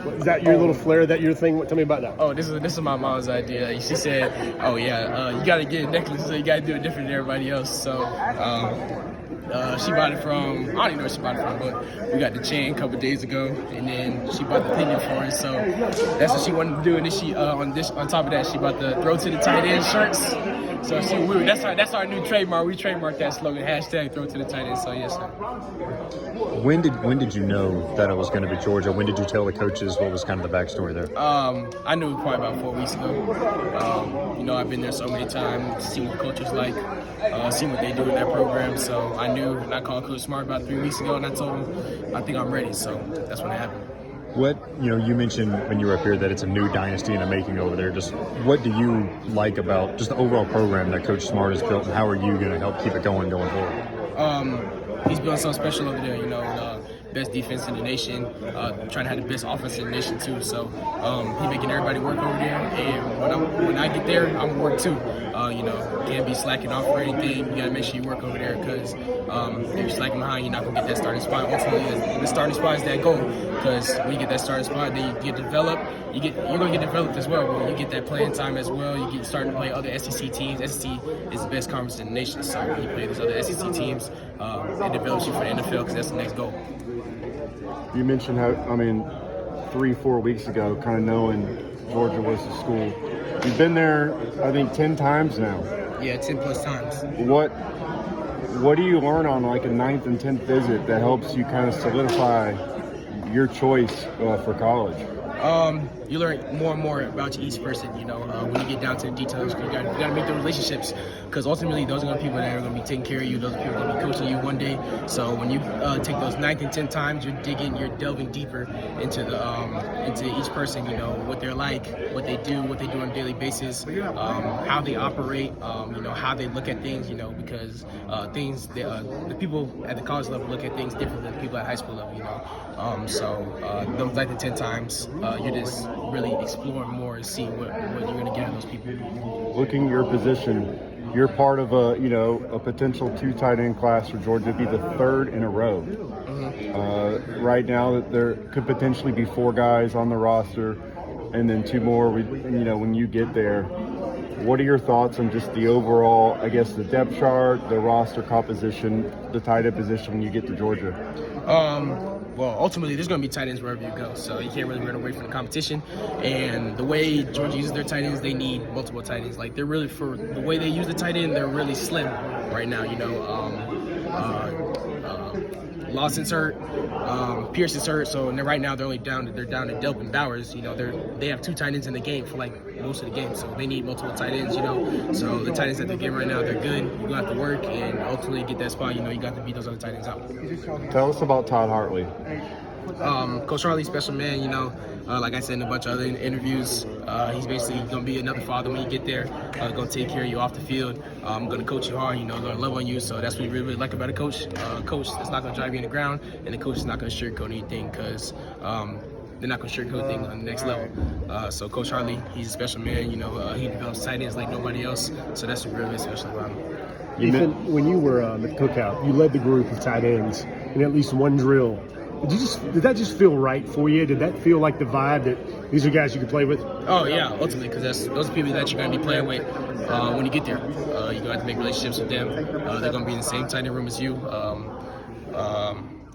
Is that your little flair? That your thing? Tell me about that. Oh, this is my mom's idea. She said, "Oh yeah, you gotta get a necklace, so you gotta do it different than everybody else." So she bought it from, I don't even know where she bought it from, but we got the chain a couple days ago, and then she bought the pinion for us. So that's what she wanted to do. And then she on top of that, she bought the throw to the tight end shirts. So that's our new trademark. We trademarked that slogan, hashtag throw to the tight end. So yes, sir. When did you know that it was going to be Georgia? When did you tell the coaches? What was kind of the backstory there? I knew probably about 4 weeks ago. I've been there so many times, seen what coaches like, seen what they do in their program. So I knew, and I called Coach Smart about 3 weeks ago, and I told him I think I'm ready. So that's when it happened. What, you mentioned when you were up here that it's a new dynasty in the making over there. Just what do you like about just the overall program that Coach Smart has built, and how are you going to help keep it going forward? He's building something special over there, best defense in the nation, trying to have the best offense in the nation too. So he's making everybody work over there, and when I get there, I'm gonna work too. Can't be slacking off or anything. You gotta make sure you work over there, because if you're slacking behind, you're not gonna get that starting spot. Ultimately, the starting spot is that goal, because when you get that starting spot, then you get developed. You're gonna get developed as well. But you get that playing time as well. You get starting to play other SEC teams. SEC is the best conference in the nation, so you play these other SEC teams. It develops you for the NFL, because that's the next goal. You mentioned how, 3-4 weeks ago, kind of knowing Georgia was the school. You've been there, I think, 10 times now. Yeah, 10 plus times. What do you learn on like a 9th and 10th visit that helps you kind of solidify your choice for college? You learn more and more about each person, when you get down to the details. You gotta make the relationships, because ultimately those are going to be people that are going to be taking care of you. Those are people that are going to be coaching you one day. So when you take those 9th and 10th times, you're delving deeper into each person, what they're like, what they do on a daily basis, how they operate, how they look at things, because the people at the college level look at things different than the people at high school level, those 9th and 10th times, you're just really exploring more and see what you're going to get out of those people. Looking at your position, you're part of a potential 2 tight end class for Georgia to be the 3rd in a row. Mm-hmm. Right now, there could potentially be 4 guys on the roster, and then 2 more. When you get there, what are your thoughts on just the overall, the depth chart, the roster composition, the tight end position when you get to Georgia? Well, ultimately, there's going to be tight ends wherever you go, so you can't really run away from the competition. And the way Georgia uses their tight ends, they need multiple tight ends. Like, they're really, for the way they use the tight end, they're really slim right now. Lawson's hurt, Pearson's hurt, so right now they're down to Delp and Bowers. They have 2 tight ends in the game for most of the game, so they need multiple tight ends. So the tight ends that they're getting right now, they're good. You got to work and ultimately get that spot. You got to beat those other tight ends out. Tell us about Todd Hartley. Coach Hartley, special man. Like I said in a bunch of other interviews, he's basically going to be another father when you get there. Going to take care of you off the field. Going to coach you hard. Going to love on you. So that's what you really like about a coach. Coach that's not going to drive you in the ground, and the coach is not going to sugarcoat anything, because they're not going to sugarcoat things on the next level. So Coach Hartley, he's a special man. He develops tight ends like nobody else. So that's what really special about him. Ethan, when you were at the cookout, you led the group of tight ends in at least one drill. Did that just feel right for you? Did that feel like the vibe that these are guys you could play with? Oh yeah, ultimately, because those are people that you're going to be playing with when you get there. You're going to have to make relationships with them. They're going to be in the same tight end room as you.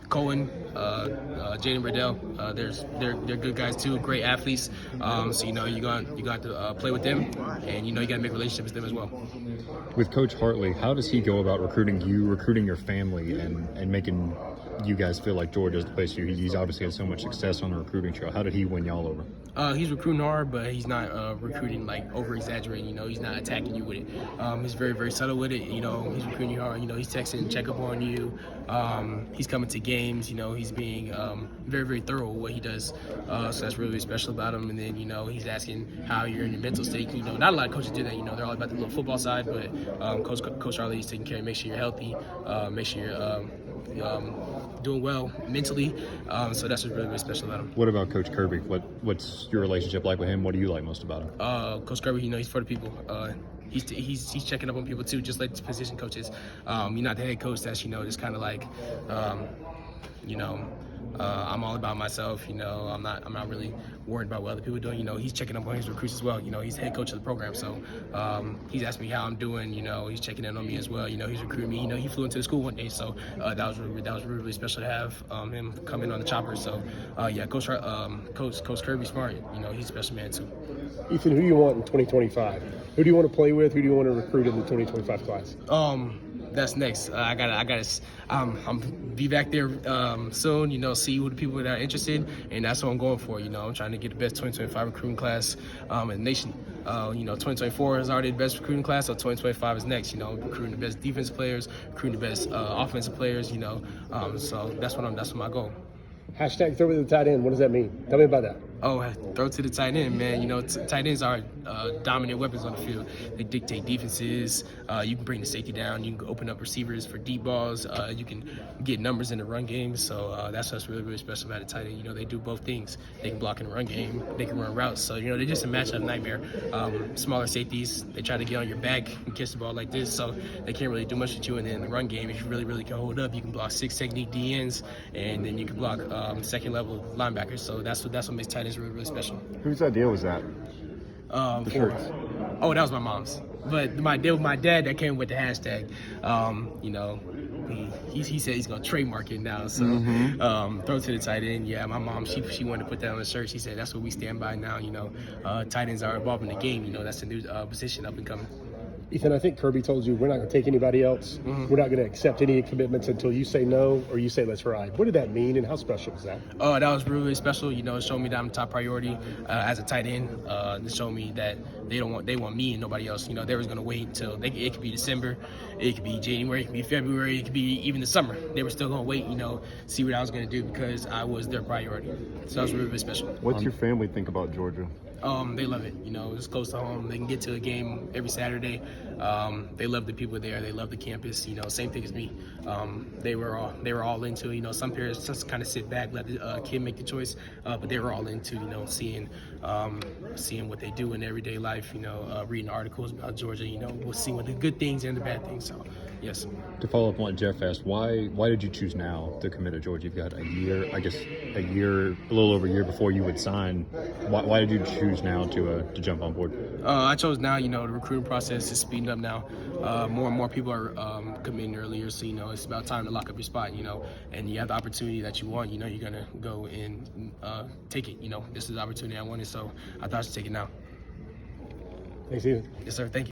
Cohen, Jaden Riddell, they're good guys too, great athletes. So you got to play with them, and you got to make relationships with them as well. With Coach Hartley, how does he go about recruiting your family, and making you guys feel like Georgia's the place for you? He's obviously had so much success on the recruiting trail. How did he win y'all over? He's recruiting hard, but he's not recruiting over exaggerating. He's not attacking you with it. He's very, very subtle with it. He's recruiting you hard. He's texting, check up on you. He's coming to games. He's being very, very thorough with what he does. So that's really, really special about him. And then he's asking how you're in your mental state. Not a lot of coaches do that. They're all about the little football side, but Coach Harley is taking care of, make sure you're healthy, make sure you're doing well mentally. So that's what's really, really special about him. What about Coach Kirby? What's your relationship like with him? What do you like most about him? Coach Kirby, he's for the people. He's checking up on people too, just like the position coaches. You're not the head coach that's just kind of I'm all about myself. You know, I'm not really worried about what other people are doing. You know, he's checking up on his recruits as well. You know, he's head coach of the program, so he's asking me how I'm doing. You know, he's checking in on me as well. You know, he's recruiting me. You know, he flew into the school one day, so that was really special to have him come in on the chopper. So yeah, Coach Kirby Smart. You know, he's a special man too. Ethan, who do you want in 2025? Who do you want to play with? Who do you want to recruit in the 2025 class? That's next. I'm be back there soon. You know, see who the people that are interested, and that's what I'm going for. You know, I'm trying to get the best 2025 recruiting class in the nation. You know, 2024 is already the best recruiting class, so 2025 is next. You know, recruiting the best defensive players, recruiting the best offensive players. You know, so that's my goal. Hashtag throw it to the tight end. What does that mean? Tell me about that. Oh, throw to the tight end, man. You know, tight ends are dominant weapons on the field. They dictate defenses. You can bring the safety down. You can open up receivers for deep balls. You can get numbers in the run game. So that's what's really special about a tight end. You know, they do both things. They can block in the run game. They can run routes. So, you know, they're just a matchup nightmare. Smaller safeties, they try to get on your back and catch the ball like this. So they can't really do much with you. And then in the run game, if you really can hold up, you can block 6 technique DNs, and then you can block second level linebackers. So that's what makes tight ends really special. Whose idea was that? The shirts. Oh, that was my mom's. But my deal with my dad, that came with the hashtag. You know, he said he's gonna trademark it now. So throw to the tight end. Yeah, my mom, she wanted to put that on the shirt. She said that's what we stand by now. You know, tight ends are involved in the game. You know, that's a new position up and coming. Ethan, I think Kirby told you we're not going to take anybody else. We're not going to accept any commitments until you say no or you say let's ride. What did that mean, and how special was that? Oh, that was really special. You know, it showed me that I'm top priority as a tight end. It showed me that they want me and nobody else. You know, they was going to wait until it could be December, it could be January, it could be February, it could be even the summer. They were still going to wait, you know, see what I was going to do because I was their priority. So that was really special. What's your family think about Georgia? They love it. You know, it's close to home. They can get to a game every Saturday. They love the people there. They love the campus. You know, same thing as me. They were all into. You know, some parents just kind of sit back, let the kid make the choice. But they were all into. You know, seeing what they do in everyday life. You know, reading articles about Georgia. You know, we'll see what the good things and the bad things. So, yes. To follow up on what Jeff asked, why did you choose now to commit to Georgia? You've got a little over a year before you would sign. Why did you choose now to jump on board? I chose now. You know, the recruiting process is speeding up now. More and more people are committing earlier, so you know it's about time to lock up your spot. You know, and you have the opportunity that you want. You know, you're gonna go and take it. You know, this is the opportunity I wanted, so I thought I should take it now. Thanks, Ethan. Yes, sir. Thank you.